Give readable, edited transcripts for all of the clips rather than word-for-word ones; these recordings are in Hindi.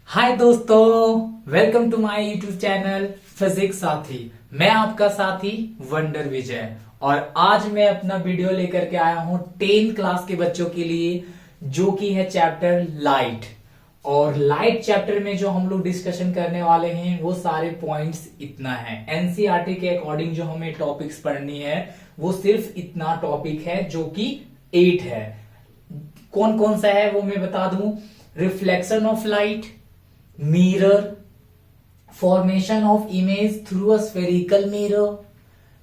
हाय दोस्तों, welcome to my YouTube channel physics साथी। मैं आपका साथी वंडर विजय और आज मैं अपना वीडियो लेकर के आया हूं 10 क्लास के बच्चों के लिए, जो कि है चैप्टर लाइट। और लाइट चैप्टर में जो हम लोग डिस्कशन करने वाले हैं वो सारे पॉइंट्स इतना है। एनसीईआरटी के अकॉर्डिंग जो हमें टॉपिक्स पढ़नी है वो सिर्फ इतना टॉपिक है, जो कि 8 है। कौन कौन सा है वो मैं बता दूं। Reflection of light, mirror, formation of image through a spherical mirror,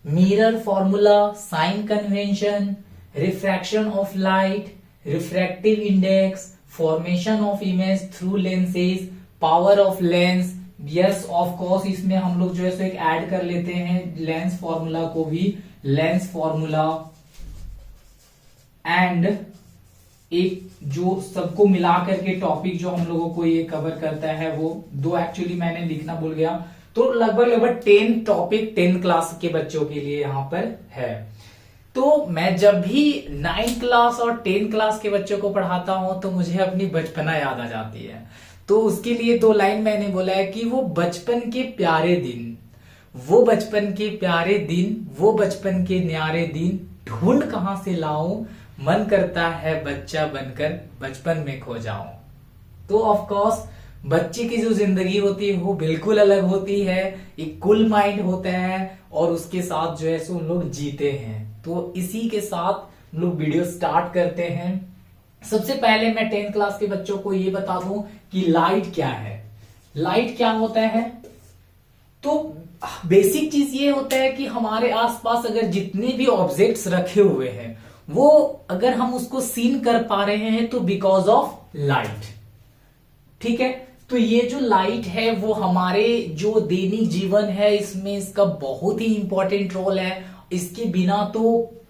mirror formula, sign convention, refraction of light, refractive index, formation of image through lenses, power of lens। yes of course इसमें हम लोग जो है सो एक ऐड कर लेते हैं लेंस फॉर्मूला को भी, लेंस फॉर्मूला एंड एक जो सबको मिला करके टॉपिक जो हम लोगों को ये कवर करता है वो दो, एक्चुअली मैंने लिखना भूल गया। तो लगभग 10 टॉपिक 10 क्लास के बच्चों के लिए यहां पर है। तो मैं जब भी 9 क्लास और 10 क्लास के बच्चों को पढ़ाता हूं तो मुझे अपनी बचपना याद आ जाती है। तो उसके लिए 2 लाइन मैंने बोला है कि वो बचपन के प्यारे दिन, वो बचपन के प्यारे दिन, वो बचपन के न्यारे दिन ढूंढ कहां से लाऊं, मन करता है बच्चा बनकर बचपन में खो जाऊं। तो ऑफ कोर्स बच्चे की जो जिंदगी होती है वो बिल्कुल अलग होती है, एक कूल माइंड होता है और उसके साथ जो है सो उन लोग जीते हैं। तो इसी के साथ हम लोग वीडियो स्टार्ट करते हैं। सबसे पहले मैं 10 क्लास के बच्चों को ये बता दूं कि लाइट क्या है। लाइट क्या होता है? तो बेसिक चीज ये होता है कि हमारे आसपास अगर जितने भी ऑब्जेक्ट्स रखे हुए हैं वो अगर हम उसको सीन कर पा रहे हैं तो बिकॉज ऑफ लाइट। ठीक है, तो ये जो लाइट है वो हमारे जो दैनिक जीवन है इसमें इसका बहुत ही इंपॉर्टेंट रोल है। इसके बिना तो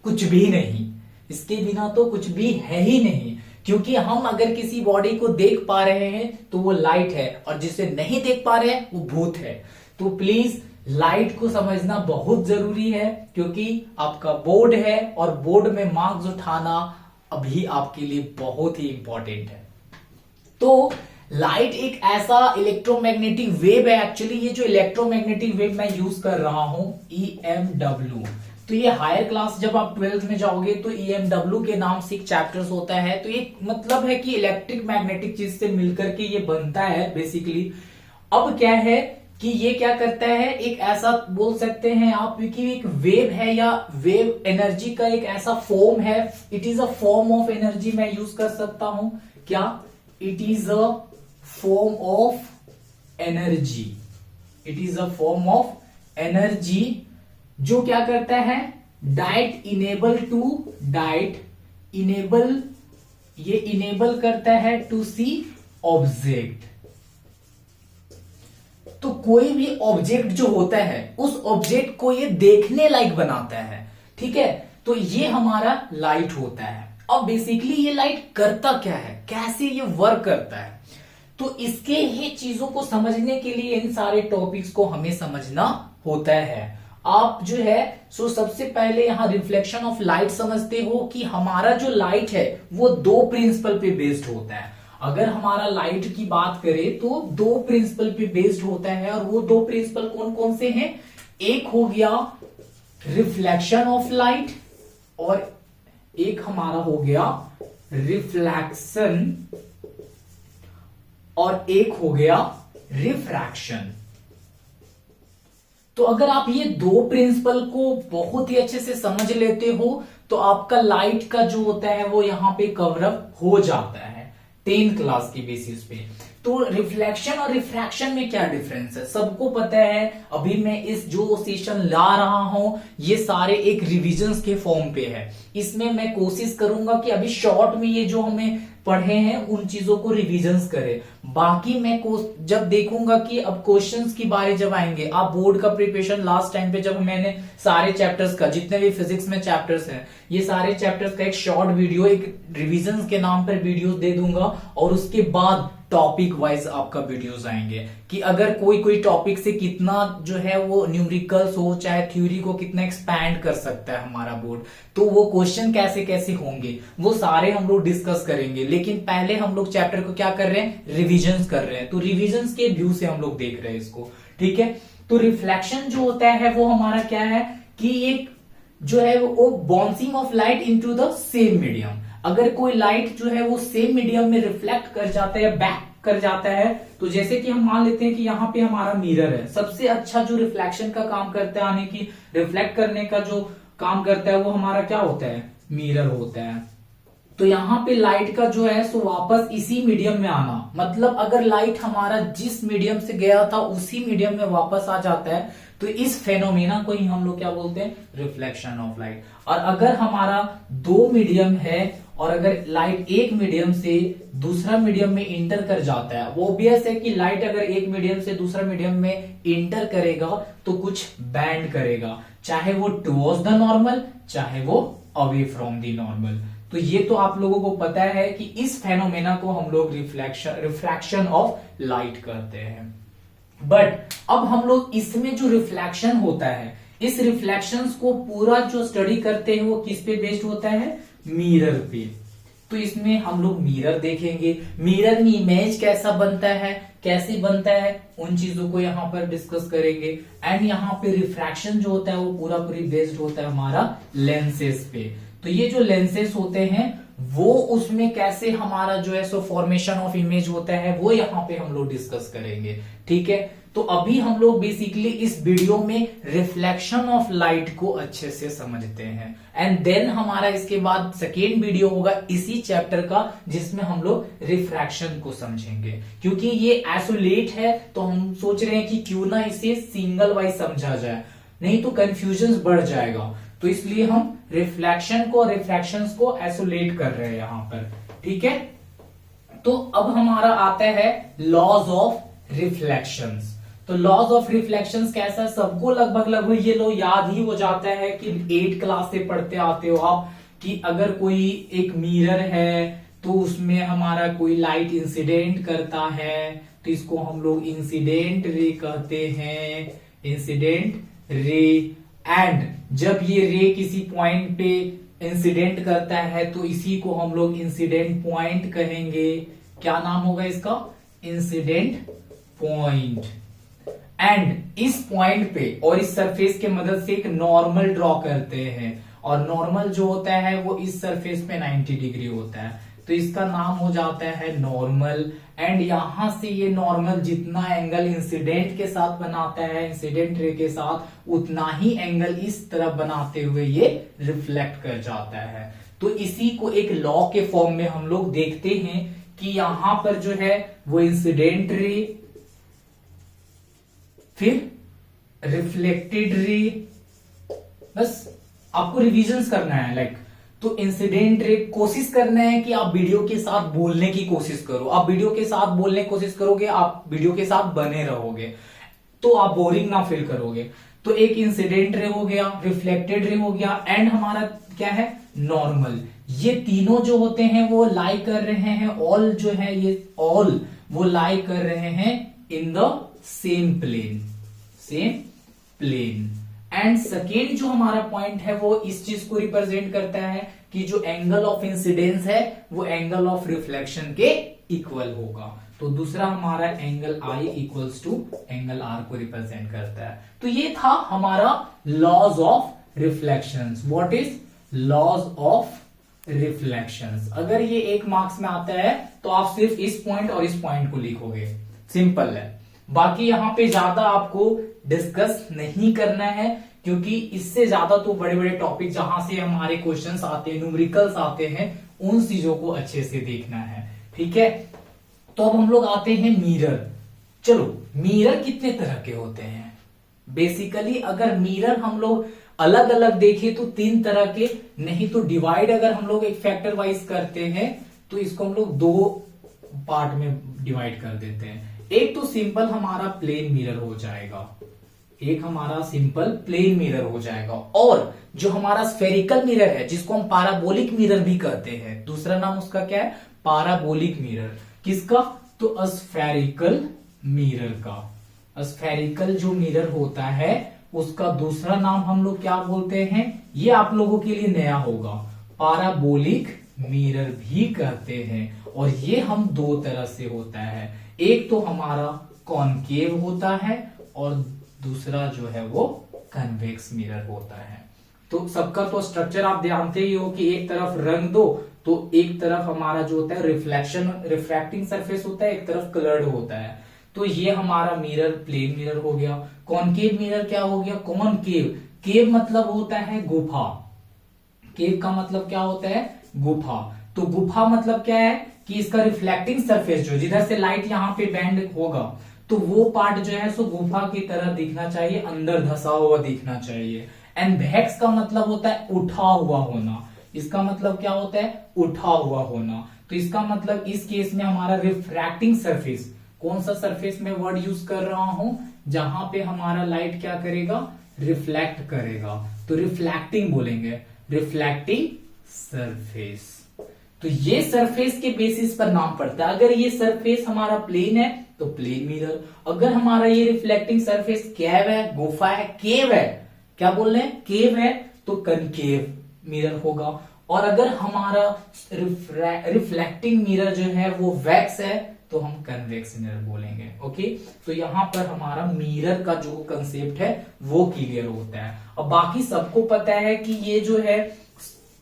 कुछ भी नहीं, इसके बिना तो कुछ भी है ही नहीं। क्योंकि हम अगर किसी बॉडी को देख पा रहे हैं तो वो लाइट है, और जिसे नहीं देख पा रहे हैं वो भूत है। तो प्लीज लाइट को समझना बहुत जरूरी है, क्योंकि आपका बोर्ड है और बोर्ड में मार्क्स उठाना अभी आपके लिए बहुत ही इंपॉर्टेंट है। तो लाइट एक ऐसा इलेक्ट्रोमैग्नेटिक वेव है। एक्चुअली ये जो इलेक्ट्रोमैग्नेटिक वेव मैं यूज कर रहा हूं EMW, तो ये हायर क्लास जब आप 12th में जाओगे तो EMW के नाम से एक चैप्टर्स होता है। तो ये मतलब है कि इलेक्ट्रिक मैग्नेटिक चीज से मिलकर के ये बनता है बेसिकली। अब क्या है कि ये क्या करता है, एक ऐसा बोल सकते हैं आप कि एक वेव है या वेव एनर्जी का एक ऐसा फॉर्म है। It is a form of energy मैं यूज कर सकता हूं क्या? It is a form of energy. It is a form of energy जो क्या करता है, diet enable to diet enable, ये इनेबल करता है टू सी ऑब्जेक्ट। तो कोई भी ऑब्जेक्ट जो होता है उस ऑब्जेक्ट को ये देखने लायक बनाता है। ठीक है, तो ये हमारा लाइट होता है। अब बेसिकली ये लाइट करता क्या है, कैसे ये वर्क करता है, तो इसके ही चीजों को समझने के लिए इन सारे टॉपिक्स को हमें समझना होता है। आप जो है सो सबसे पहले यहां रिफ्लेक्शन ऑफ लाइट समझते हो कि हमारा जो लाइट है वो 2 प्रिंसिपल पे बेस्ड होता है। अगर हमारा लाइट की बात करें तो 2 प्रिंसिपल पे बेस्ड होता है, और वो 2 प्रिंसिपल कौन कौन से हैं? एक हो गया रिफ्लेक्शन ऑफ लाइट और एक हमारा हो गया रिफ्लेक्शन, और एक हो गया रिफ्रैक्शन। तो अगर आप ये 2 प्रिंसिपल को बहुत ही अच्छे से समझ लेते हो तो आपका लाइट का जो होता है वो यहां पे कवरअप हो जाता है 10 क्लास की बेसिस पे। तो रिफ्लेक्शन और रिफ्रैक्शन में क्या डिफरेंस है सबको पता है। अभी मैं इस जो सेशन ला रहा हूं ये सारे एक रिविजन्स के फॉर्म पे है। इसमें मैं कोशिश करूंगा कि अभी शॉर्ट में ये जो हमें पढ़े हैं उन चीजों को रिविजन्स करें। बाकी मैं जब देखूंगा कि अब क्वेश्चंस की बारी जब आएंगे, आप बोर्ड का प्रिपरेशन लास्ट टाइम पे जब मैंने सारे चैप्टर्स का जितने भी फिजिक्स में चैप्टर्स हैं ये सारे चैप्टर्स का एक शॉर्ट वीडियो, एक रिविजन के नाम पर वीडियो दे दूंगा, और उसके बाद टॉपिक वाइज आपका वीडियोस आएंगे कि अगर कोई टॉपिक से कितना जो है वो न्यूमेरिकल्स हो, चाहे थ्योरी को कितना एक्सपैंड कर सकता है हमारा बोर्ड, तो वो क्वेश्चन कैसे कैसे होंगे वो सारे हम लोग डिस्कस करेंगे। लेकिन पहले हम लोग चैप्टर को क्या कर रहे हैं, रिविजन कर रहे हैं। तो रिविजन के व्यू से हम लोग देख रहे हैं इसको, ठीक है। तो रिफ्लेक्शन जो होता है वो हमारा क्या है कि एक जो है वो bouncing off light into the same medium. अगर कोई लाइट जो है वो सेम मीडियम में रिफ्लेक्ट कर जाता है, बैक कर जाता है, तो जैसे कि हम मान लेते हैं कि यहाँ पे हमारा मिरर है, सबसे अच्छा जो रिफ्लेक्शन का काम करता है, यानी कि रिफ्लेक्ट करने का जो काम करता है वो हमारा क्या होता है, मिरर होता है। तो यहाँ पे लाइट का जो है सो वापस इसी मीडियम में आना, मतलब अगर लाइट हमारा जिस मीडियम से गया था उसी मीडियम में वापस आ जाता है, तो इस फेनोमेना को ही हम लोग क्या बोलते हैं, रिफ्लेक्शन ऑफ लाइट। और अगर हमारा दो मीडियम है और अगर लाइट एक मीडियम से दूसरा मीडियम में इंटर कर जाता है, वो ऑब्वियस है कि लाइट अगर एक मीडियम से दूसरा मीडियम में इंटर करेगा तो कुछ बैंड करेगा, चाहे वो टुवर्ड्स द नॉर्मल चाहे वो अवे फ्रॉम द नॉर्मल। तो ये तो आप लोगों को पता है कि इस फेनोमेना को हम लोग रिफ्रैक्शन ऑफ लाइट करते हैं। बट अब हम लोग इसमें जो रिफ्लेक्शन होता है, इस रिफ्लेक्शंस को पूरा जो स्टडी करते हैं वो किस पे बेस्ड होता है, मिरर पे। तो इसमें हम लोग मिरर देखेंगे, मिरर में इमेज कैसा बनता है, कैसे बनता है, उन चीजों को यहाँ पर डिस्कस करेंगे। एंड यहाँ पे रिफ्रैक्शन जो होता है वो पूरा पूरी बेस्ड होता है हमारा लेंसेज पे। तो ये जो लेंसेज होते हैं वो उसमें कैसे हमारा जो है सो फॉर्मेशन ऑफ इमेज होता है वो यहाँ पे हम लोग डिस्कस करेंगे, ठीक है। तो अभी हम लोग बेसिकली इस वीडियो में रिफ्लेक्शन ऑफ लाइट को अच्छे से समझते हैं, एंड देन हमारा इसके बाद सेकेंड वीडियो होगा इसी चैप्टर का जिसमें हम लोग रिफ्रैक्शन को समझेंगे। क्योंकि ये आइसोलेट है तो हम सोच रहे हैं कि क्यों ना इसे सिंगल वाइज समझा जाए, नहीं तो कंफ्यूजन बढ़ जाएगा। तो इसलिए हम रिफ्लेक्शन को और रिफ्रैक्शंस को आइसोलेट कर रहे हैं यहां पर, ठीक है। तो अब हमारा आता है लॉज ऑफ रिफ्लेक्शंस। तो लॉज ऑफ रिफ्लेक्शंस कैसा है, सबको लगभग ये लो याद ही हो जाता है कि 8 क्लास से पढ़ते आते हो आप, कि अगर कोई एक मिरर है तो उसमें हमारा कोई लाइट इंसिडेंट करता है तो इसको हम लोग इंसिडेंट रे कहते हैं, इंसिडेंट रे। एंड जब ये रे किसी पॉइंट पे इंसिडेंट करता है तो इसी को हम लोग इंसिडेंट पॉइंट कहेंगे। क्या नाम होगा इसका, इंसिडेंट पॉइंट। एंड इस पॉइंट पे और इस सरफेस के मदद से एक नॉर्मल ड्रॉ करते हैं, और नॉर्मल जो होता है वो इस सरफेस पे 90 डिग्री होता है, तो इसका नाम हो जाता है नॉर्मल। एंड यहां से ये नॉर्मल जितना एंगल इंसिडेंट के साथ बनाता है, इंसिडेंट रे के साथ, उतना ही एंगल इस तरफ बनाते हुए ये रिफ्लेक्ट कर जाता है। तो इसी को एक लॉ के फॉर्म में हम लोग देखते हैं कि यहां पर जो है वो इंसिडेंट रे, फिर रिफ्लेक्टेड रे, बस आपको रिविजन्स करना है लाइक। तो इंसिडेंट रे कोशिश करना है कि आप वीडियो के साथ बोलने की कोशिश करो, आप वीडियो के साथ बोलने की कोशिश करोगे, आप वीडियो के साथ बने रहोगे तो आप बोरिंग ना फील करोगे। तो एक इंसिडेंट रे हो गया, रिफ्लेक्टेड रे हो गया, एंड हमारा क्या है, नॉर्मल। ये तीनों जो होते हैं वो लाई कर रहे हैं, ऑल जो है ये ऑल वो लाई कर रहे हैं in the same plane, same plane. And second जो हमारा पॉइंट है वो इस चीज को रिप्रेजेंट करता है कि जो एंगल ऑफ इंसिडेंस है वो एंगल ऑफ रिफ्लेक्शन के इक्वल होगा। तो दूसरा हमारा angle I equals to angle R को रिप्रेजेंट करता है। तो ये था हमारा laws of reflections. What is laws of reflections. अगर ये 1 मार्क्स में आता है तो आप सिर्फ इस पॉइंट और इस पॉइंट को लिखोगे, सिंपल है। बाकी यहां पे ज्यादा आपको डिस्कस नहीं करना है, क्योंकि इससे ज्यादा तो बड़े बड़े टॉपिक जहां से हमारे क्वेश्चंस आते हैं, न्यूमेरिकल्स आते हैं, उन चीजों को अच्छे से देखना है, ठीक है। तो अब हम लोग आते हैं मिरर। चलो, मिरर कितने तरह के होते हैं बेसिकली। अगर मिरर हम लोग अलग अलग देखें तो 3 तरह के, नहीं तो डिवाइड अगर हम लोग एक फैक्टर वाइज करते हैं तो इसको हम लोग 2 पार्ट में डिवाइड कर देते हैं। एक तो सिंपल हमारा प्लेन मिरर हो जाएगा, एक हमारा सिंपल प्लेन मिरर हो जाएगा, और जो हमारा स्फेरिकल मिरर है जिसको हम पैराबोलिक मिरर भी कहते हैं, दूसरा नाम उसका क्या है, पैराबोलिक मिरर। किसका, तो स्फेरिकल मिरर का। स्फेरिकल जो मिरर होता है उसका दूसरा नाम हम लोग क्या बोलते हैं, ये आप लोगों के लिए नया होगा, पैराबोलिक मिरर भी कहते हैं। और ये हम दो तरह से होता है, एक तो हमारा कॉनकेव होता है और दूसरा जो है वो कन्वेक्स मिरर होता है। तो सबका तो स्ट्रक्चर आप जानते ही हो कि एक तरफ रंग दो तो एक तरफ हमारा जो होता है रिफ्रैक्टिंग सरफेस होता है, एक तरफ कलर्ड होता है। तो ये हमारा मिरर प्लेन मिरर हो गया। कॉनकेव मिरर क्या हो गया, कॉनकेव, केव मतलब होता है गुफा, केव का मतलब क्या होता है, गुफा। तो गुफा मतलब क्या है कि इसका रिफ्लेक्टिंग सरफेस जो जिधर से लाइट यहाँ पे बैंड होगा तो वो पार्ट जो है सो गुफा की तरह दिखना चाहिए, अंदर धसा हुआ दिखना चाहिए। एंड वेक्स का मतलब होता है उठा हुआ होना, इसका मतलब क्या होता है, उठा हुआ होना। तो इसका मतलब इस केस में हमारा रिफ्रैक्टिंग सरफेस, कौन सा सरफेस में वर्ड यूज कर रहा हूं, जहां पे हमारा लाइट क्या करेगा, रिफ्लेक्ट करेगा, तो रिफ्लेक्टिंग बोलेंगे, रिफ्लेक्टिंग सरफेस। तो ये सरफेस के बेसिस पर नाम पड़ता है। अगर ये सरफेस हमारा प्लेन है तो प्लेन मिरर, अगर हमारा ये रिफ्लेक्टिंग सरफेस कैव है, गुफा है, केव है, क्या बोल रहे हैं, केव है, तो कनकेव मिरर होगा। और अगर हमारा रिफ्लेक्टिंग मिरर जो है वो वैक्स है तो हम कन्वेक्स मिरर बोलेंगे। ओके, तो यहां पर हमारा मिरर का जो कंसेप्ट है वो क्लियर होता है। अब बाकी सबको पता है कि ये जो है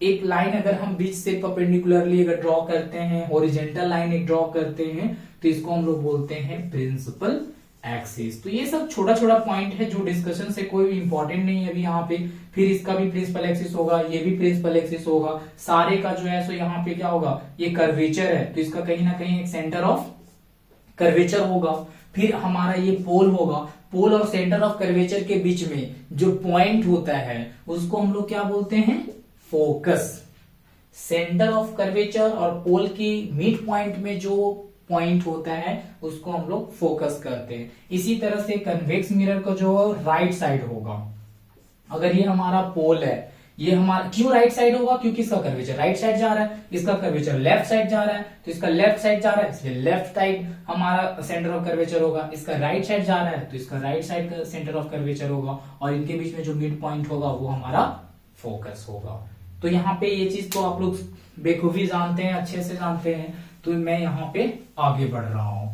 एक लाइन अगर हम बीच से परपेंडिकुलरली अगर ड्रॉ करते हैं, हॉरिजॉन्टल लाइन एक ड्रॉ करते हैं, तो इसको हम लोग बोलते हैं प्रिंसिपल एक्सिस। तो ये सब छोटा छोटा पॉइंट है जो डिस्कशन से कोई भी इंपॉर्टेंट नहीं है अभी यहाँ पे। फिर इसका भी प्रिंसिपल एक्सिस होगा, ये भी प्रिंसिपल एक्सिस होगा, सारे का जो है सो यहाँ पे क्या होगा, ये कर्वेचर है तो इसका कहीं ना कहीं एक सेंटर ऑफ कर्वेचर होगा। फिर हमारा ये पोल होगा, पोल और सेंटर ऑफ कर्वेचर के बीच में जो पॉइंट होता है उसको हम लोग क्या बोलते हैं, फोकस। सेंटर ऑफ कर्वेचर और पोल की मिड पॉइंट में जो पॉइंट होता है उसको हम लोग फोकस करते हैं। इसी तरह से कन्वेक्स मिरर का जो राइट साइड होगा, अगर ये हमारा पोल है, ये हमारा क्यों राइट साइड होगा, क्योंकि इसका कर्वेचर राइट साइड जा रहा है, इसका कर्वेचर लेफ्ट साइड जा रहा है, तो इसका लेफ्ट साइड जा रहा है इसलिए लेफ्ट साइड हमारा सेंटर ऑफ कर्वेचर होगा। इसका राइट साइड जा रहा है तो इसका राइट साइड का सेंटर ऑफ कर्वेचर होगा, और इनके बीच में जो मिड पॉइंट होगा वो हमारा फोकस होगा। तो यहाँ पे ये चीज तो आप लोग बेखूबी जानते हैं, अच्छे से जानते हैं, तो मैं यहाँ पे आगे बढ़ रहा हूं।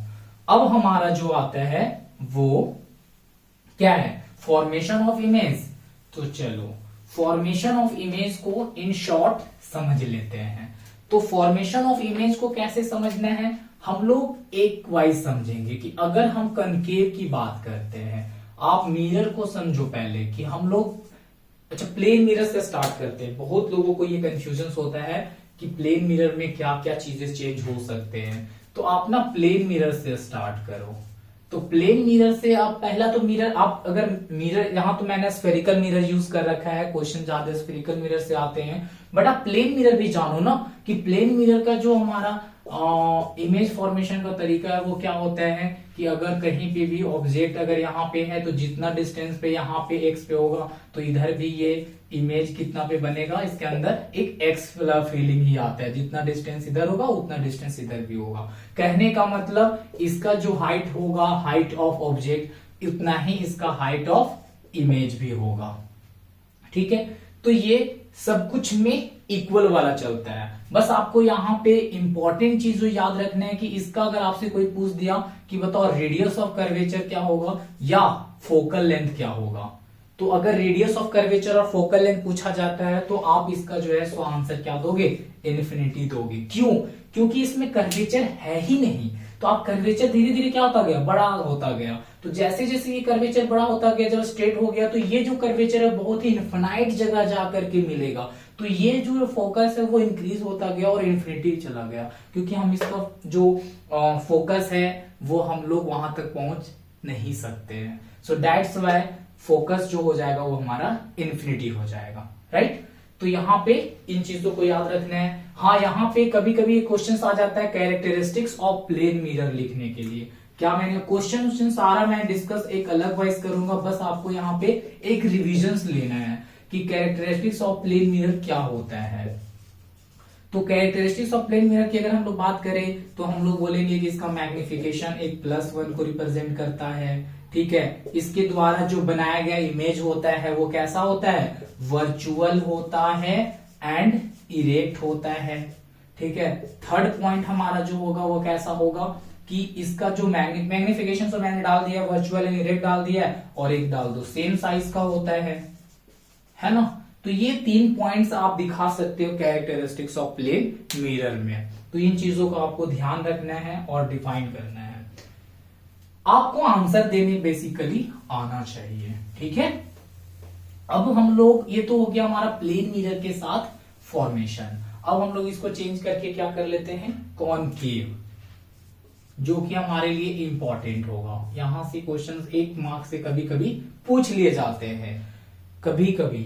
अब हमारा जो आता है वो क्या है, फॉर्मेशन ऑफ इमेज। तो चलो फॉर्मेशन ऑफ इमेज को इन शॉर्ट समझ लेते हैं। तो फॉर्मेशन ऑफ इमेज को कैसे समझना है, हम लोग एक वाइज समझेंगे कि अगर हम कनकेव की बात करते हैं, आप मिरर को समझो पहले कि हम लोग, अच्छा प्लेन मिरर से स्टार्ट करते हैं। बहुत लोगों को ये कंफ्यूजन होता है कि प्लेन मिरर में क्या क्या चीजें चेंज हो सकते हैं, तो आप ना प्लेन मिरर से स्टार्ट करो। तो प्लेन मिरर से आप पहला तो मिरर, आप अगर मिरर, यहां तो मैंने स्फेरिकल मिरर यूज कर रखा है, क्वेश्चन ज्यादा स्फेरिकल मिरर से आते हैं, बट आप प्लेन मिरर भी जानो ना कि प्लेन मिरर का जो हमारा इमेज फॉर्मेशन का तरीका है वो क्या होता है कि अगर कहीं पे भी ऑब्जेक्ट अगर यहाँ पे है तो जितना डिस्टेंस पे यहाँ पे एक्स पे होगा तो इधर भी ये इमेज कितना पे बनेगा, इसके अंदर एक एक्स वाला फीलिंग ही आता है, जितना डिस्टेंस इधर होगा उतना डिस्टेंस इधर भी होगा। कहने का मतलब इसका जो हाइट होगा, हाइट ऑफ ऑब्जेक्ट, उतना ही इसका हाइट ऑफ इमेज भी होगा। ठीक है, तो ये सब कुछ में इक्वल वाला चलता है। बस आपको यहाँ पे इंपॉर्टेंट चीज जो याद रखना है कि इसका अगर आपसे कोई पूछ दिया कि बताओ रेडियस ऑफ कर्वेचर क्या होगा या फोकल लेंथ क्या होगा, तो अगर रेडियस ऑफ कर्वेचर और फोकल लेंथ पूछा जाता है तो आप इसका जो है सो आंसर क्या दोगे, इन्फिनिटी दोगे। क्यों, क्योंकि इसमें कर्वेचर है ही नहीं, तो आप कर्वेचर धीरे धीरे क्या होता गया, बड़ा होता गया। तो जैसे जैसे ये कर्वेचर बड़ा होता गया, जब स्ट्रेट हो गया तो ये जो कर्वेचर है बहुत ही इन्फिनाइट जगह जाकर के मिलेगा, तो ये जो फोकस है वो इंक्रीज होता गया और इन्फिनिटी चला गया, क्योंकि हम इसका जो फोकस है वो हम लोग वहां तक पहुंच नहीं सकते हैं। सो दैट्स वाई फोकस जो हो जाएगा वो हमारा इन्फिनिटी हो जाएगा, राइट। तो यहाँ पे इन चीजों को याद रखना है। हाँ, यहाँ पे कभी कभी क्वेश्चन आ जाता है कैरेक्टरिस्टिक्स ऑफ प्लेन मिरर लिखने के लिए। क्या मैंने क्वेश्चन सारा मैं डिस्कस एक अलग वाइज करूंगा, बस आपको यहाँ पे एक रिविजन लेना है कि कैरेक्टरिस्टिक्स ऑफ प्लेन मिरर क्या होता है। तो कैरेक्टरिस्टिक्स ऑफ प्लेन मिरर की अगर हम लोग बात करें तो हम लोग बोलेंगे कि इसका मैग्निफिकेशन एक +1 को रिप्रेजेंट करता है, ठीक है। इसके द्वारा जो बनाया गया इमेज होता है वो कैसा होता है, वर्चुअल होता है एंड इरेक्ट होता है, ठीक है। थर्ड पॉइंट हमारा जो होगा वो कैसा होगा कि इसका जो मैग्निफिकेशन तो मैंने डाल दिया, वर्चुअल एंड इरेक्ट डाल दिया है, और एक डाल दो सेम साइज का होता है ना। तो ये 3 पॉइंट्स आप दिखा सकते हो कैरेक्टरिस्टिक्स ऑफ प्लेन मिरर में। तो इन चीजों का आपको ध्यान रखना है और डिफाइन करना है, आपको आंसर देने बेसिकली आना चाहिए, ठीक है। अब हम लोग, ये तो हो गया हमारा प्लेन मिरर के साथ फॉर्मेशन। अब हम लोग इसको चेंज करके क्या कर लेते हैं, कॉनकेव, जो कि हमारे लिए इंपॉर्टेंट होगा। यहां से क्वेश्चंस 1 मार्क से कभी कभी पूछ लिए जाते हैं, कभी कभी,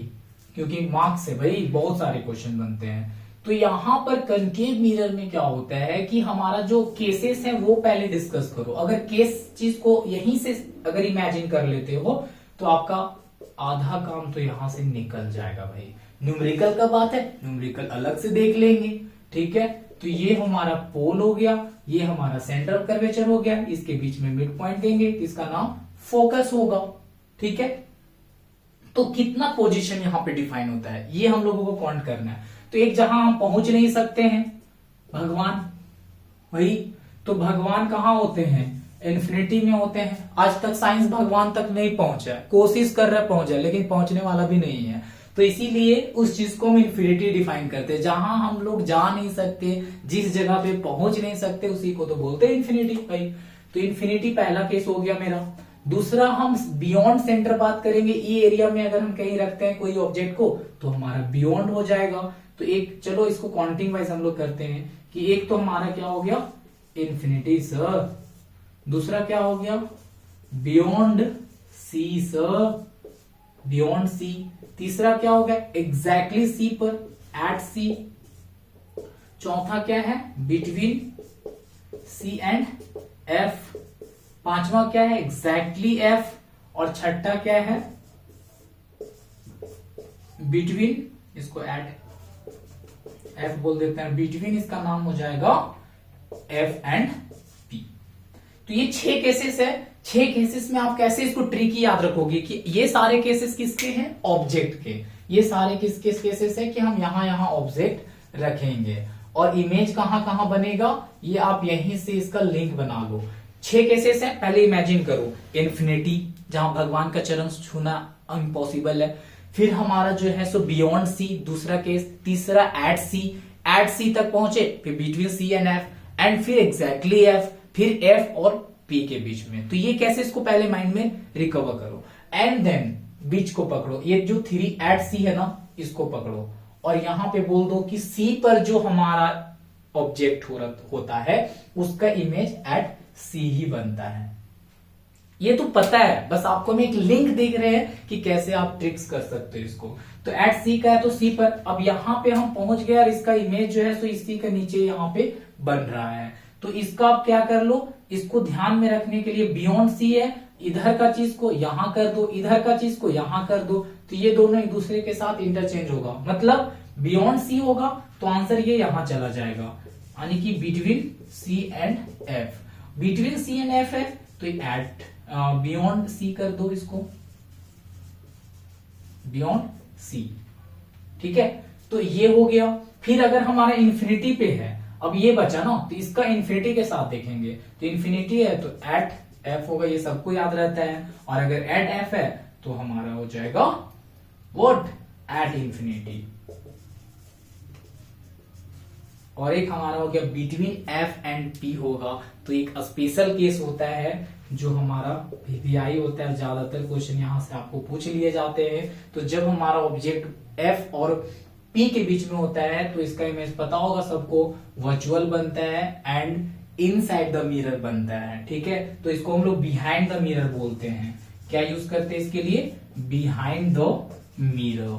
क्योंकि मार्क्स से भाई बहुत सारे क्वेश्चन बनते हैं। तो यहां पर कनकेव मिरर में क्या होता है कि हमारा जो केसेस है वो पहले डिस्कस करो। अगर केस चीज को यहीं से अगर इमेजिन कर लेते हो तो आपका आधा काम तो यहां से निकल जाएगा भाई। न्यूमेरिकल का बात है, न्यूमेरिकल अलग से देख लेंगे, ठीक है। तो ये हमारा पोल हो गया, ये हमारा सेंटर ऑफ कर्वेचर हो गया, इसके बीच में मिड पॉइंट देंगे, इसका नाम फोकस होगा, ठीक है। तो कितना पोजीशन यहां पे डिफाइन होता है ये हम लोगों को काउंट करना है। तो एक जहां हम पहुंच नहीं सकते हैं, भगवान, वही तो भगवान कहां होते हैं, इन्फिनिटी में होते हैं। आज तक साइंस भगवान तक नहीं पहुंचा है, कोशिश कर रहा है पहुंचा, लेकिन पहुंचने वाला भी नहीं है। तो इसीलिए उस चीज को हम इन्फिनिटी डिफाइन करते हैं, जहां हम लोग जा नहीं सकते, जिस जगह पे पहुंच नहीं सकते, उसी को तो बोलते हैं इन्फिनिटी भाई। तो इन्फिनिटी पहला केस हो गया मेरा। दूसरा, हम बियॉन्ड सेंटर बात करेंगे। ई एरिया में अगर हम कहीं रखते हैं कोई ऑब्जेक्ट को तो हमारा बियॉन्ड हो जाएगा। तो एक, चलो इसको काउंटिंग वाइज हम लोग करते हैं कि एक तो हमारा क्या हो गया, इन्फिनिटी सर। दूसरा क्या हो गया, beyond C sir, beyond C. तीसरा क्या हो गया, एग्जैक्टली सी पर, एट सी। चौथा क्या है, बिटवीन सी एंड एफ। पांचवा क्या है, एग्जैक्टली एफ। और छठा क्या है, बिटवीन, इसको एट एफ बोल देते हैं, बिटवीन इसका नाम हो जाएगा एफ एंड पी। तो ये 6 केसेस है। 6 केसेस में आप कैसे इसको ट्रिकी याद रखोगे कि ये सारे केसेस किसके हैं, ऑब्जेक्ट के। ये सारे किसके केसेस है कि हम यहां ऑब्जेक्ट रखेंगे, और इमेज कहां बनेगा, ये आप यहीं से इसका लिंक बना लो। 6 केसेस है, पहले इमेजिन करो इन्फिनिटी, जहां भगवान का चरण छूना इम्पॉसिबल है। फिर हमारा जो है सो बियॉन्ड सी, दूसरा केस। तीसरा एट सी तक पहुंचे, फिर between C and F, and फिर एग्जैक्टली एफ, फिर एफ और पी के बीच में। तो ये कैसे, इसको पहले माइंड में रिकवर करो, एंड देन बीच को पकड़ो। ये जो 3 एट सी है ना, इसको पकड़ो और यहां पे बोल दो कि सी पर जो हमारा ऑब्जेक्ट होता है उसका इमेज एट सी ही बनता है। ये तो पता है, बस आपको मैं एक लिंक देख रहे हैं कि कैसे आप ट्रिक्स कर सकते हो इसको। तो एट सी का है तो सी पर, अब यहां पे हम पहुंच गए और इसका इमेज जो है सो इसी के नीचे यहां पे बन रहा है। तो इसका आप क्या कर लो, इसको ध्यान में रखने के लिए बियॉन्ड सी है, इधर का चीज को यहां कर दो, इधर का चीज को यहां कर दो, तो ये दोनों एक दूसरे के साथ इंटरचेंज होगा। मतलब बियॉन्ड सी होगा तो आंसर ये यहां चला जाएगा, यानी कि between C and F. Between C and F है तो एट बियॉन्ड सी कर दो, इसको बियॉन्ड सी, ठीक है। तो ये हो गया। फिर अगर हमारा इन्फिनिटी पे है, अब ये बचा ना, तो इसका इन्फिनिटी के साथ देखेंगे। तो इन्फिनिटी है तो एट एफ होगा, ये सबको याद रहता है। और अगर एट एफ है तो हमारा हो जाएगा व्हाट, एट इन्फिनिटी। और एक हमारा हो गया बिटवीन एफ एंड पी होगा। तो एक स्पेशल केस होता है जो हमारा वीवीआई होता है, ज्यादातर क्वेश्चन यहां से आपको पूछ लिए जाते हैं। तो जब हमारा ऑब्जेक्ट एफ और पी के बीच में होता है तो इसका इमेज पता होगा सबको, वर्चुअल बनता है एंड इनसाइड द मिरर बनता है, ठीक है। तो इसको हम लोग बिहाइंड द मिरर बोलते हैं। क्या यूज करते हैं इसके लिए, बिहाइंड द मिरर,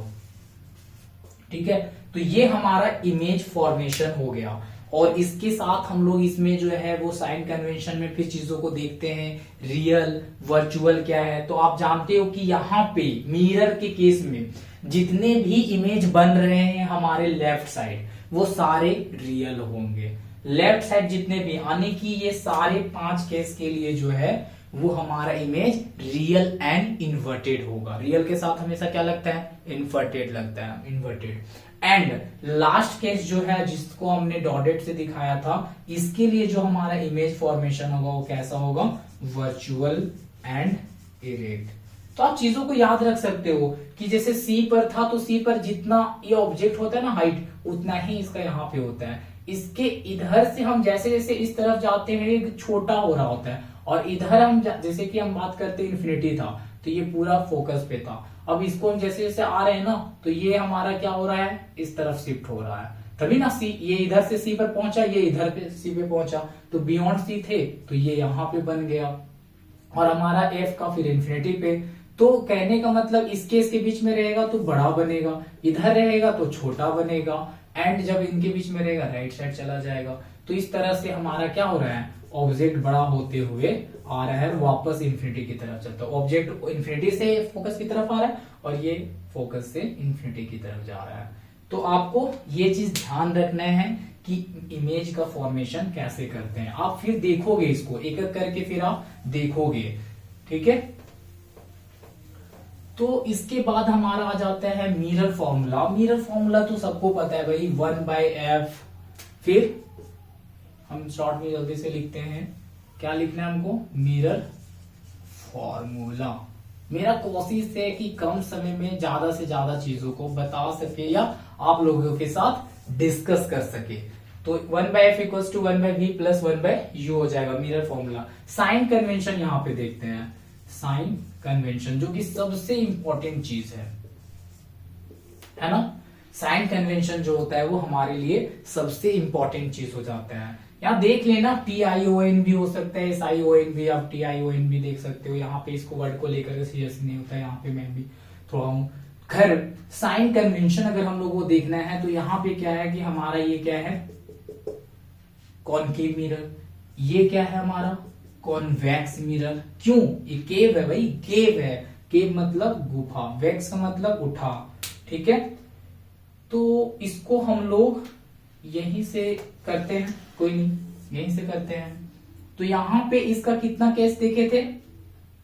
ठीक है। तो ये हमारा इमेज फॉर्मेशन हो गया। और इसके साथ हम लोग इसमें जो है वो साइन कन्वेंशन में फिर चीजों को देखते हैं, रियल वर्चुअल क्या है। तो आप जानते हो कि यहाँ पे मिरर के केस में जितने भी इमेज बन रहे हैं हमारे लेफ्ट साइड वो सारे रियल होंगे। लेफ्ट साइड जितने भी, यानी कि ये सारे 5 केस के लिए जो है वो हमारा इमेज रियल एंड इन्वर्टेड होगा। रियल के साथ हमेशा क्या लगता है, इन्वर्टेड लगता है, इन्वर्टेड। एंड लास्ट केस जो है जिसको हमने डॉटेड से दिखाया था, इसके लिए जो हमारा इमेज फॉर्मेशन होगा वो कैसा होगा, वर्चुअल एंड इरेक्ट। तो आप चीजों को याद रख सकते हो कि जैसे सी पर था तो सी पर जितना ये ऑब्जेक्ट होता है ना हाइट, उतना ही इसका यहाँ पे होता है। इसके इधर से हम जैसे जैसे इस तरफ जाते हैं छोटा हो रहा होता है, और इधर हम जैसे कि हम बात करते इन्फिनिटी था तो ये पूरा फोकस पे था। अब इसको हम जैसे जैसे आ रहे हैं ना तो ये हमारा क्या हो रहा है, इस तरफ शिफ्ट हो रहा है, तभी ना सी, ये इधर से सी पर पहुंचा, ये इधर पे सी पे पहुंचा, तो बियॉन्ड सी थे तो ये यहाँ पे बन गया, और हमारा एफ का फिर इन्फिनिटी पे। तो कहने का मतलब इस केस के बीच में रहेगा तो बड़ा बनेगा, इधर रहेगा तो छोटा बनेगा, एंड जब इनके बीच में रहेगा राइट साइड चला जाएगा। तो इस तरह से हमारा क्या हो रहा है, ऑब्जेक्ट बड़ा होते हुए आ रहा है, वापस इन्फिनिटी की तरफ चलता है। ऑब्जेक्ट इन्फिनिटी से फोकस की तरफ आ रहा है और ये फोकस से इन्फिनिटी की तरफ जा रहा है। तो आपको ये चीज ध्यान रखना है कि इमेज का फॉर्मेशन कैसे करते हैं। आप फिर देखोगे इसको एक एक करके, फिर आप देखोगे, ठीक है। तो इसके बाद हमारा आ जाता है मिरर फॉर्मूला। मिरर फॉर्मूला तो सबको पता है भाई, 1/f। फिर हम शॉर्ट में जल्दी से लिखते हैं, क्या लिखना है हमको, मिरर फॉर्मूला। मेरा कोशिश है कि कम समय में ज्यादा से ज्यादा चीजों को बता सके या आप लोगों के साथ डिस्कस कर सके। तो 1/f equals to 1/v plus 1/u हो जाएगा मिरर फॉर्मूला। साइन कन्वेंशन यहां पे देखते हैं, साइन कन्वेंशन जो कि सबसे इंपॉर्टेंट चीज है ना। साइन कन्वेंशन जो होता है वो हमारे लिए सबसे इंपॉर्टेंट चीज हो जाता है। यहाँ देख लेना, TION भी हो सकता है, SION भी, आप TION भी देख सकते हो। यहाँ पे इसको वर्ड को लेकर के सीरियस नहीं होता है, यहाँ पे मैं भी थोड़ा हूँ। खैर, साइन कन्वेंशन अगर हम लोग को देखना है तो यहाँ पे क्या है कि हमारा ये क्या है, कॉनकेव मिरर। ये क्या है हमारा, कॉन्वेक्स मिरर। क्यों, ये केव है भाई, केव है, केव मतलब गुफा, वैक्स का मतलब उठा, ठीक है। तो इसको हम लोग यहीं से करते हैं, कोई नहीं, यहीं से करते हैं। तो यहां पे इसका कितना केस देखे थे,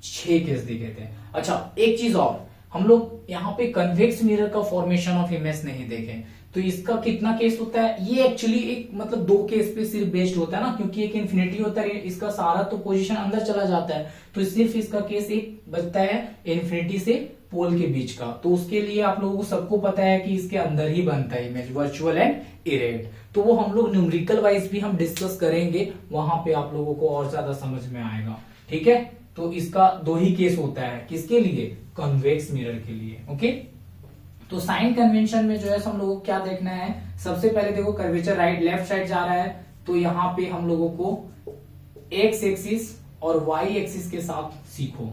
6 केस देखे थे। अच्छा, एक चीज और, हम लोग यहाँ पे कन्वेक्स मिरर का फॉर्मेशन ऑफ इमेज नहीं देखे, तो इसका कितना केस होता है। ये एक्चुअली एक मतलब 2 केस पे सिर्फ बेस्ड होता है ना, क्योंकि एक इन्फिनिटी होता है, इसका सारा तो पोजीशन अंदर चला जाता है, तो सिर्फ इसका केस एक बचता है इन्फिनिटी से पोल के बीच का। तो उसके लिए आप लोगों को सबको पता है कि इसके अंदर ही बनता है इमेज, वर्चुअल एंड इरेक्ट। तो वो हम लोग न्यूमेरिकल वाइज भी हम डिस्कस करेंगे, वहां पे आप लोगों को और ज्यादा समझ में आएगा, ठीक है। तो इसका 2 ही केस होता है, किसके लिए, कन्वेक्स मिरर के लिए, ओके। तो साइन कन्वेंशन में जो है हम लोगों को क्या देखना है, सबसे पहले देखो कर्वेचर राइट लेफ्ट साइड जा रहा है, तो यहाँ पे हम लोगों को एक्स एक्सिस और वाई एक्सिस के साथ सीखो।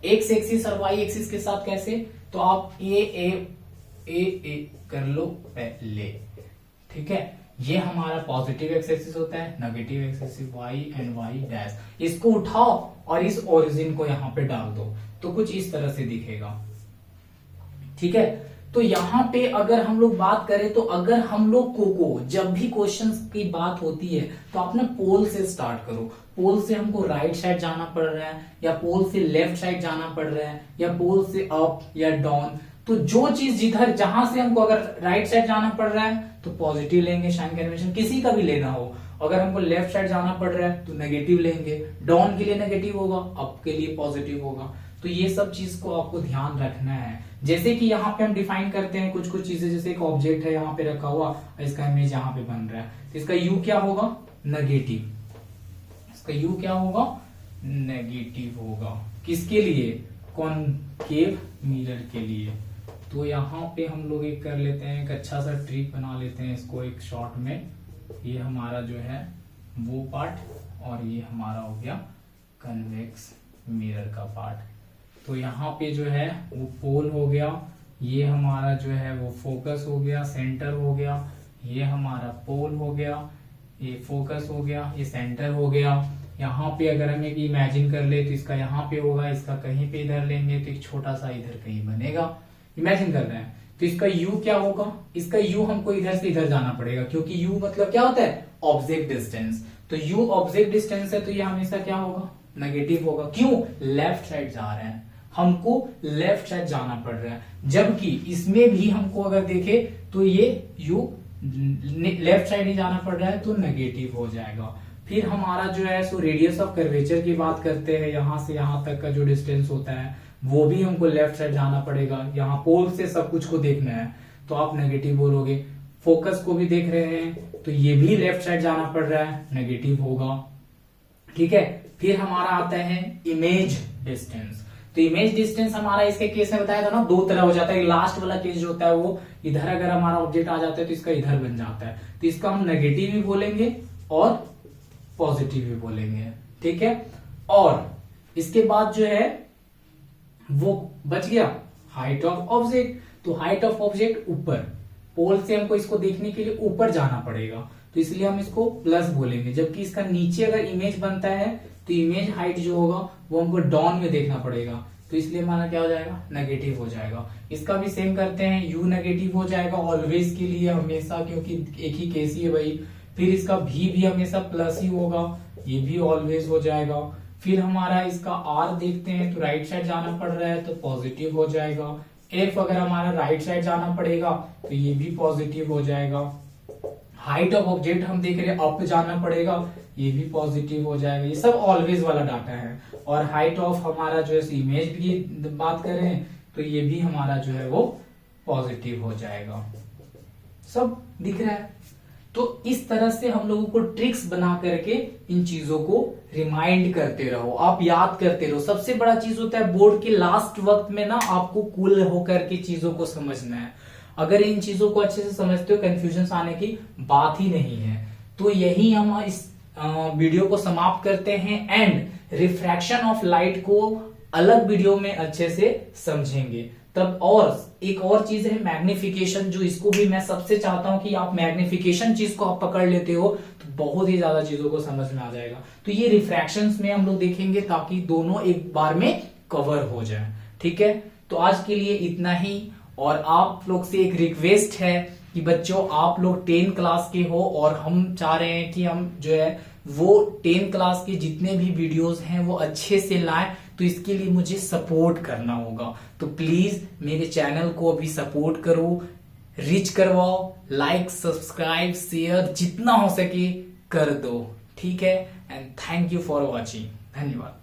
एक्स एक्सिस और वाई एक्सिस के साथ कैसे, तो आप ए कर लो पहले, ठीक है। ये हमारा पॉजिटिव एक्स एक्सिस होता है, negative X axis Y and Y dash. इसको उठाओ और इस ओरिजिन को यहाँ पे डाल दो, तो कुछ इस तरह से दिखेगा, ठीक है। तो यहाँ पे अगर हम लोग बात करें, तो अगर हम लोग को जब भी क्वेश्चंस की बात होती है तो आप ना पोल से स्टार्ट करो। पोल से हमको राइट साइड जाना पड़ रहा है, या पोल से लेफ्ट साइड जाना पड़ रहा है, या पोल से अप या डाउन। तो जो चीज जिधर जहां से हमको अगर राइट साइड जाना पड़ रहा है तो पॉजिटिव लेंगे साइन कन्वेंशन, किसी का भी लेना हो। अगर हमको लेफ्ट साइड जाना पड़ रहा है तो नेगेटिव लेंगे, डाउन के लिए नेगेटिव होगा, अप के लिए पॉजिटिव होगा। तो ये सब चीज को आपको ध्यान रखना है। जैसे कि यहाँ पे हम डिफाइन करते हैं कुछ कुछ चीजें, जैसे एक ऑब्जेक्ट है यहाँ पे रखा हुआ, इसका इमेज यहाँ पे बन रहा है, तो इसका यू क्या होगा, नेगेटिव। इसका यू क्या होगा, नेगेटिव होगा। किसके लिए, कॉनकेव मिरर के लिए। तो यहाँ पे हम लोग एक कर लेते हैं, एक अच्छा सा ट्रिक बना लेते हैं इसको एक शॉर्ट में। ये हमारा जो है वो पार्ट, और ये हमारा हो गया कन्वेक्स मिरर का पार्ट। तो यहाँ पे जो है वो पोल हो गया, ये हमारा जो है वो फोकस हो गया, सेंटर हो गया, ये हमारा पोल हो गया, ये फोकस हो गया, ये सेंटर हो गया। यहाँ पे अगर हम एक इमेजिन कर ले तो इसका यहाँ पे होगा, इसका कहीं पे इधर लेंगे तो एक छोटा सा इधर कहीं बनेगा। इमेजिन कर रहे हैं तो इसका u क्या होगा, इसका u हमको इधर से इधर जाना पड़ेगा, क्योंकि u मतलब क्या होता है, ऑब्जेक्ट डिस्टेंस। तो u ऑब्जेक्ट डिस्टेंस है तो ये हमेशा क्या होगा, नेगेटिव होगा। क्यों, लेफ्ट साइड जा रहे हैं, हमको लेफ्ट साइड जाना पड़ रहा है। जबकि इसमें भी हमको अगर देखे तो ये u लेफ्ट साइड ही जाना पड़ रहा है तो नेगेटिव हो जाएगा। फिर हमारा जो है सो रेडियस ऑफ कर्वेचर की बात करते हैं, यहां से यहां तक का जो डिस्टेंस होता है वो भी हमको लेफ्ट साइड जाना पड़ेगा। यहाँ पोल से सब कुछ को देखना है तो आप नेगेटिव बोलोगे। फोकस को भी देख रहे हैं तो ये भी लेफ्ट साइड जाना पड़ रहा है, नेगेटिव होगा। ठीक है, फिर हमारा आता है इमेज डिस्टेंस। तो इमेज डिस्टेंस हमारा इसके केस में बताया था ना, दो तरह हो जाता है। लास्ट वाला केस जो होता है वो इधर अगर हमारा ऑब्जेक्ट आ जाता है तो इसका इधर बन जाता है, तो इसका हम नेगेटिव भी बोलेंगे और पॉजिटिव भी बोलेंगे। ठीक है, और इसके बाद जो है वो बच गया हाइट ऑफ ऑब्जेक्ट। तो हाइट ऑफ ऑब्जेक्ट ऊपर, पोल से हमको इसको देखने के लिए ऊपर जाना पड़ेगा तो इसलिए हम इसको प्लस बोलेंगे। जबकि इसका नीचे अगर इमेज बनता है तो इमेज हाइट जो होगा वो हमको डाउन में देखना पड़ेगा तो इसलिए हमारा क्या हो जाएगा, नेगेटिव हो जाएगा। इसका भी सेम करते हैं, u नेगेटिव हो जाएगा ऑलवेज के लिए, हमेशा, क्योंकि एक ही केस ही है भाई। फिर इसका भी हमेशा प्लस ही होगा, ये भी ऑलवेज हो जाएगा। फिर हमारा इसका r देखते हैं तो राइट साइड जाना पड़ रहा है तो पॉजिटिव हो जाएगा। f अगर हमारा राइट साइड जाना पड़ेगा तो ये भी पॉजिटिव हो जाएगा। हाइट ऑफ ऑब्जेक्ट हम देख रहे हैं अप जाना पड़ेगा, ये भी पॉजिटिव हो जाएगा। ये सब ऑलवेज वाला डाटा है। और हाइट ऑफ हमारा जो है इमेज की बात कर रहे हैं तो ये भी हमारा जो है वो पॉजिटिव हो जाएगा। सब दिख रहा है। तो इस तरह से हम लोगों को ट्रिक्स बना करके इन चीजों को रिमाइंड करते रहो, आप याद करते रहो। सबसे बड़ा चीज होता है बोर्ड के लास्ट वक्त में ना आपको कूल होकर के चीजों को समझना है। अगर इन चीजों को अच्छे से समझते हो कंफ्यूजन आने की बात ही नहीं है। तो यही हम इस वीडियो को समाप्त करते हैं एंड रिफ्रैक्शन ऑफ लाइट को अलग वीडियो में अच्छे से समझेंगे तब। और एक और चीज है मैग्निफिकेशन, जो इसको भी मैं सबसे चाहता हूं कि आप मैग्निफिकेशन चीज को आप पकड़ लेते हो तो बहुत ही ज्यादा चीजों को समझ में आ जाएगा। तो ये रिफ्रैक्शंस में हम लोग देखेंगे ताकि दोनों एक बार में कवर हो जाए। ठीक है, तो आज के लिए इतना ही। और आप लोग से एक रिक्वेस्ट है कि बच्चों आप लोग 10 क्लास के हो और हम चाह रहे हैं कि हम जो है वो 10 क्लास के जितने भी वीडियोस हैं वो अच्छे से लाएं। तो इसके लिए मुझे सपोर्ट करना होगा, तो प्लीज मेरे चैनल को अभी सपोर्ट करो, रीच करवाओ, लाइक सब्सक्राइब शेयर जितना हो सके कर दो। ठीक है, and thank you for watching. धन्यवाद।